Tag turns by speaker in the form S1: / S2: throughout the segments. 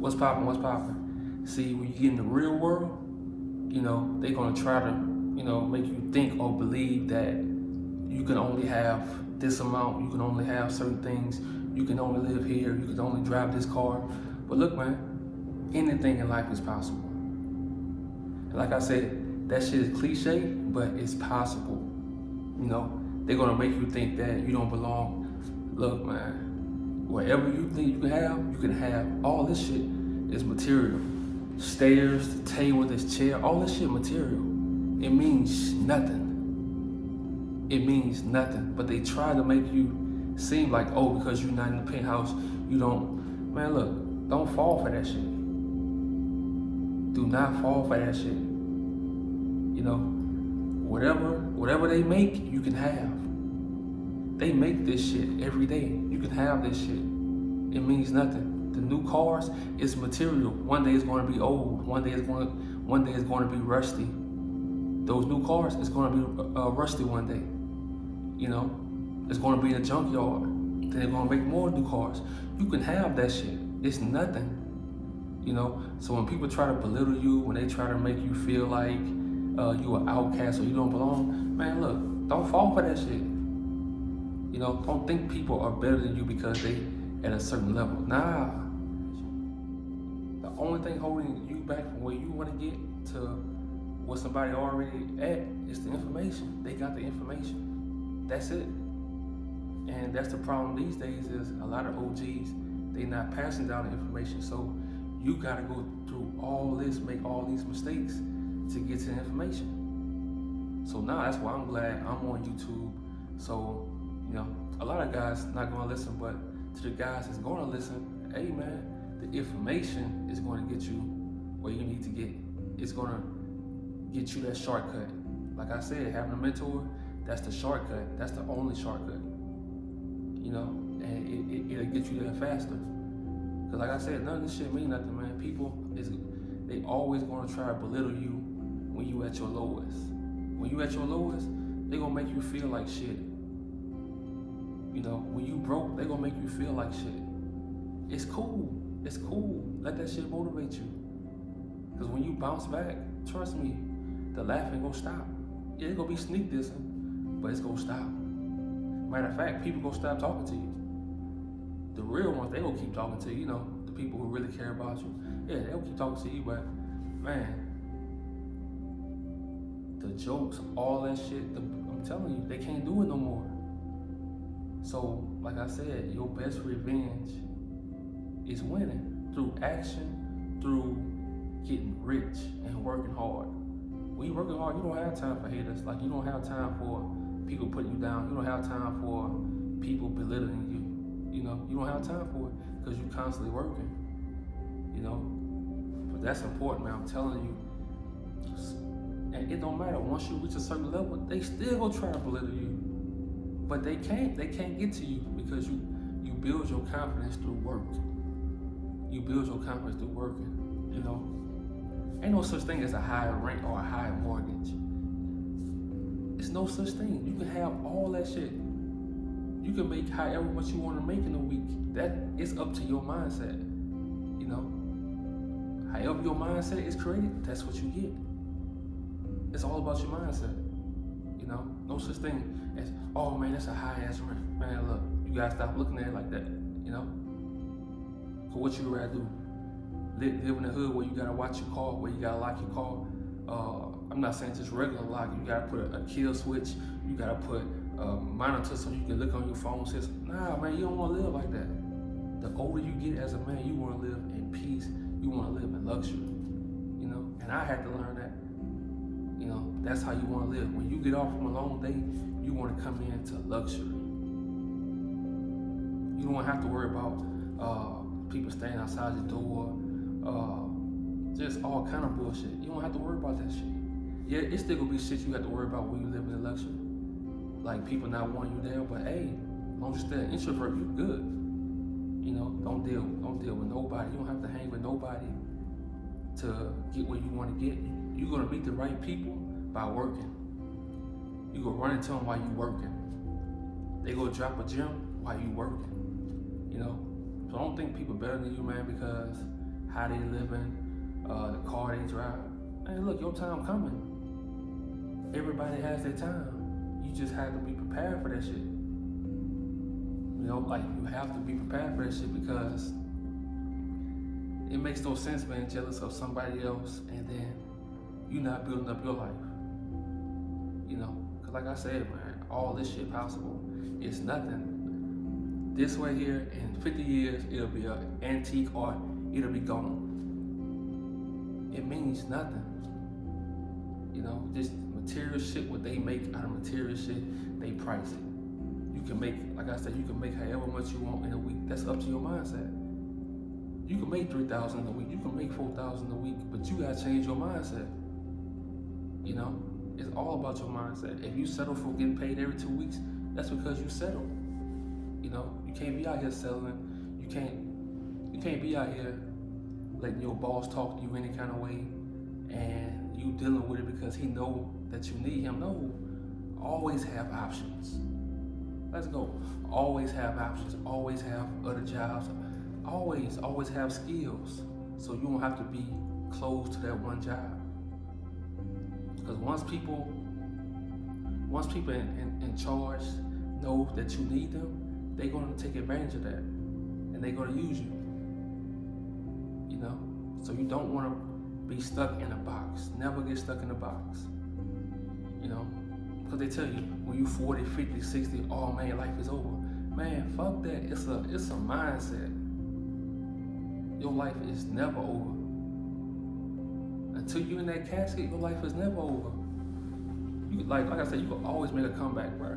S1: What's poppin'? What's poppin'? See, when you get in the real world, they're gonna try to, make you think or believe that you can only have this amount, you can only have certain things, you can only live here, you can only drive this car. But look, man, anything in life is possible. And like I said, that shit is cliche, but it's possible. They're gonna make you think that you don't belong. Look, man, whatever you think you can have. All this shit is material. Stairs, the table, this chair, all this shit material. It means nothing. It means nothing. But they try to make you seem like, oh, because you're not in the penthouse, you don't. Man, look, don't fall for that shit. Do not fall for that shit. Whatever they make, you can have. They make this shit every day. You can have this shit. It means nothing. The new cars is material. One day it's going to be old. One day it's going to be rusty. Those new cars is going to be rusty one day. It's going to be in a junkyard. Then they're going to make more new cars. You can have that shit. It's nothing. So when people try to belittle you, when they try to make you feel like you an outcast or you don't belong, man, look, don't fall for that shit. Don't think people are better than you because they at a certain level. Nah. The only thing holding you back from where you want to get to what somebody already at is the information. They got the information. That's it. And that's the problem these days is a lot of OGs, they not passing down the information. So you gotta go through all this, make all these mistakes to get to the information. So now that's why I'm glad I'm on YouTube. So, a lot of guys not gonna listen, but to the guys that's gonna listen, hey man, the information is gonna get you where you need to get. It's gonna get you that shortcut. Like I said, having a mentor, that's the shortcut. That's the only shortcut. And it'll get you there faster. Cause like I said, none of this shit mean nothing, man. They always gonna try to belittle you when you at your lowest. When you at your lowest, they gonna make you feel like shit. When you broke, they gonna make you feel like shit. It's cool. It's cool. Let that shit motivate you. Cause when you bounce back, trust me, the laughing gonna stop. Yeah, it's gonna be sneak dissing, but it's gonna stop. Matter of fact, people gonna stop talking to you. The real ones, they gonna keep talking to you, the people who really care about you. Yeah, they'll keep talking to you, but man, the jokes, all that shit, I'm telling you, they can't do it no more. So, like I said, your best revenge is winning through action, through getting rich and working hard. When you're working hard, you don't have time for haters. Like, you don't have time for people putting you down. You don't have time for people belittling you. You don't have time for it because you're constantly working. But that's important, man. I'm telling you. And it don't matter. Once you reach a certain level, they still gonna try to belittle you. But they can't get to you because you build your confidence through work. You build your confidence through working, Ain't no such thing as a high rent or a high mortgage. It's no such thing. You can have all that shit. You can make however much you want to make in a week. That is up to your mindset. However your mindset is created, that's what you get. It's all about your mindset. No such thing as, oh man, that's a high ass rent. Man, look, you gotta stop looking at it like that. So what you rather do? Live in the hood where you gotta watch your car, where you gotta lock your car. I'm not saying just regular lock. You gotta put a kill switch. You gotta put a monitor so you can look on your phone system. Nah, man, you don't want to live like that. The older you get as a man, you want to live in peace. You want to live in luxury. And I had to learn that. That's how you want to live. When you get off from a long day, you want to come into luxury. You don't have to worry about people staying outside your door, just all kind of bullshit. You don't have to worry about that shit. Yeah, it's still gonna be shit you have to worry about when you live in luxury. Like people not wanting you there, but hey, as long as you're still an introvert, you good. Don't deal with nobody. You don't have to hang with nobody to get where you want to get. You're gonna meet the right people by working. You gonna run into them while you working. They go drop a gym while you working. So don't think people better than you, man, because how they living, the car they drive. Hey, look, your time coming. Everybody has their time. You just have to be prepared for that shit. You know, like you have to be prepared for that shit because it makes no sense being jealous of somebody else and then you not building up your life. You know, because like I said, man, all this shit possible. It's nothing. This way here, in 50 years, it'll be an antique or it'll be gone. It means nothing. You know, this material shit, what they make out of material shit, they price it. You can make, like I said, you can make however much you want in a week. That's up to your mindset. You can make 3,000 in a week, you can make 4,000 a week, but you gotta change your mindset. You know, it's all about your mindset. If you settle for getting paid every 2 weeks, that's because you settle. You know, you can't be out here settling. You can't be out here letting your boss talk to you any kind of way and you dealing with it because he know that you need him. No, always have options. Let's go. Always have options. Always have other jobs. Always have skills. So you don't have to be closed to that one job. Because once people in charge know that you need them, they're going to take advantage of that and they're going to use you. You know, so you don't want to be stuck in a box. Never get stuck in a box. You know, because they tell you when you 40, 50, 60, oh man, life is over. Man, fuck that. It's a mindset. Your life is never over. Until you're in that casket, your life is never over. You like I said, you can always make a comeback, bro.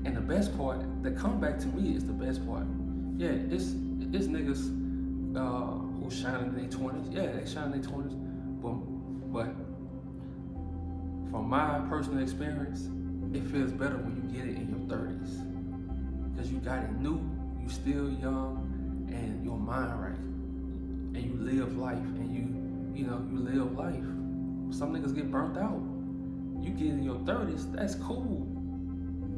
S1: And the best part, the comeback to me is the best part. Yeah, it's niggas who shine in their 20s. Yeah, they shine in their 20s. But from my personal experience, it feels better when you get it in your 30s. Because you got it new, you still young, and your mind right. And you live life, and you live life. Some niggas get burnt out. You get in your 30s, that's cool.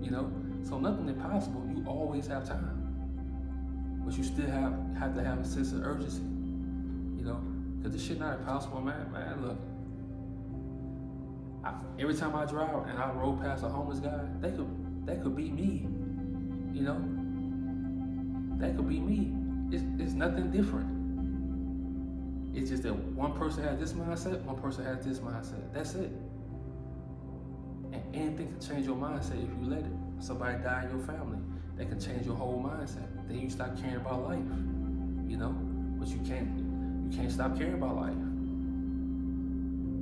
S1: You know? So nothing impossible. You always have time. But you still have to have a sense of urgency. You know? Because this shit not impossible, man. Man, look. Every time I drive and I roll past a homeless guy, that could be me. You know? That could be me. It's nothing different. It's just that one person has this mindset, one person has this mindset. That's it. And anything can change your mindset if you let it. Somebody die in your family, that can change your whole mindset. Then you stop caring about life, you know. But you can't stop caring about life.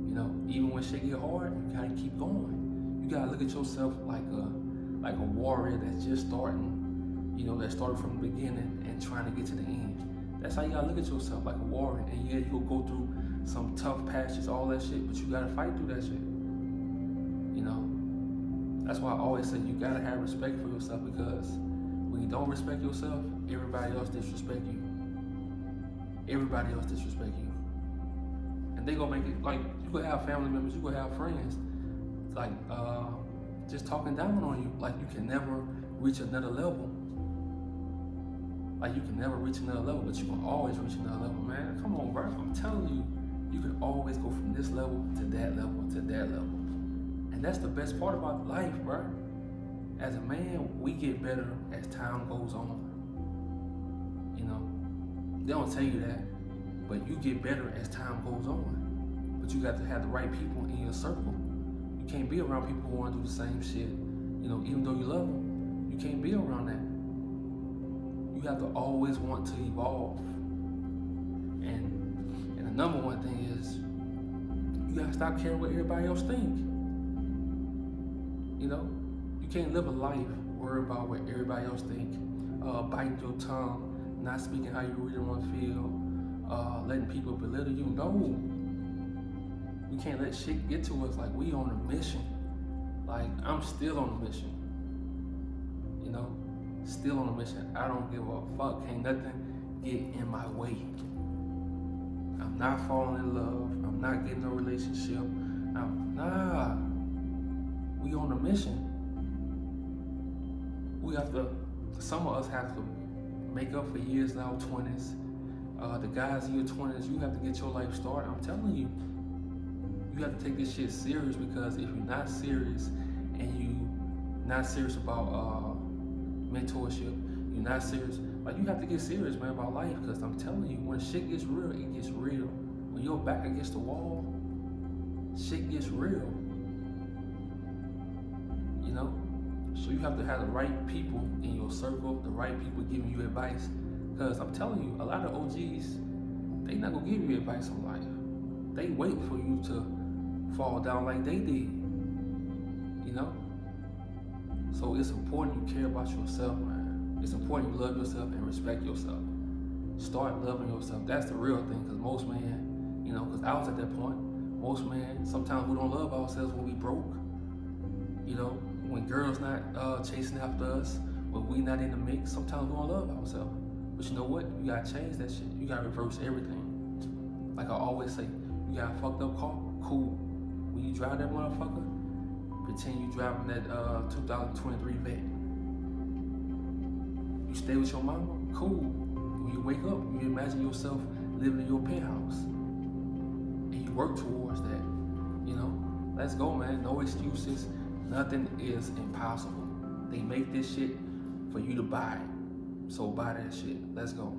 S1: You know, even when shit get hard, you gotta keep going. You gotta look at yourself like a warrior that's just starting. You know, that started from the beginning and trying to get to the end. That's how you gotta look at yourself, like a warrior. And yeah, you'll go through some tough patches, all that shit, but you gotta fight through that shit. You know? That's why I always say you gotta have respect for yourself, because when you don't respect yourself, everybody else disrespect you. Everybody else disrespect you. And they gonna make it, like, you could have family members, you could have friends, like, just talking down on you, like you can never reach another level. Like you can never reach another level, but you can always reach another level, man. Come on, bro. I'm telling you, you can always go from this level to that level to that level. And that's the best part about life, bro. As a man, we get better as time goes on. You know, they don't tell you that, but you get better as time goes on. But you got to have the right people in your circle. You can't be around people who want to do the same shit. You know, even though you love them, you can't be around that. You have to always want to evolve. And the number one thing is, you gotta stop caring what everybody else think. You know, you can't live a life worried about what everybody else think, biting your tongue, not speaking how you really want to feel, letting people belittle you. No, we can't let shit get to us. Like, we on a mission. Like, I'm still on a mission. You know, still on a mission. I don't give a fuck. Can't nothing get in my way. I'm not falling in love. I'm not getting a relationship. We on a mission. We have to, some of us have to make up for years in our 20s The guys in your 20s, you have to get your life started. I'm telling you, you have to take this shit serious, because if you're not serious and you not serious about mentorship, you're not serious, like, you have to get serious, man, about life, because I'm telling you, when shit gets real, it gets real. When you're back against the wall, shit gets real. You know? So you have to have the right people in your circle, the right people giving you advice. Because I'm telling you, a lot of OGs, they not gonna give you advice on life. They wait for you to fall down like they did. You know? So it's important you care about yourself, man. It's important you love yourself and respect yourself. Start loving yourself. That's the real thing, because most men, you know, because I was at that point, most men, sometimes we don't love ourselves when we broke. You know, when girls not chasing after us, when we not in the mix, sometimes we don't love ourselves. But you know what? You gotta change that shit. You gotta reverse everything. Like I always say, you got a fucked up car, cool. When you drive that motherfucker, pretend you driving that 2023 Vet. You stay with your mama, cool. When you wake up, you imagine yourself living in your penthouse. And you work towards that. You know? Let's go, man. No excuses. Nothing is impossible. They make this shit for you to buy. So buy that shit. Let's go.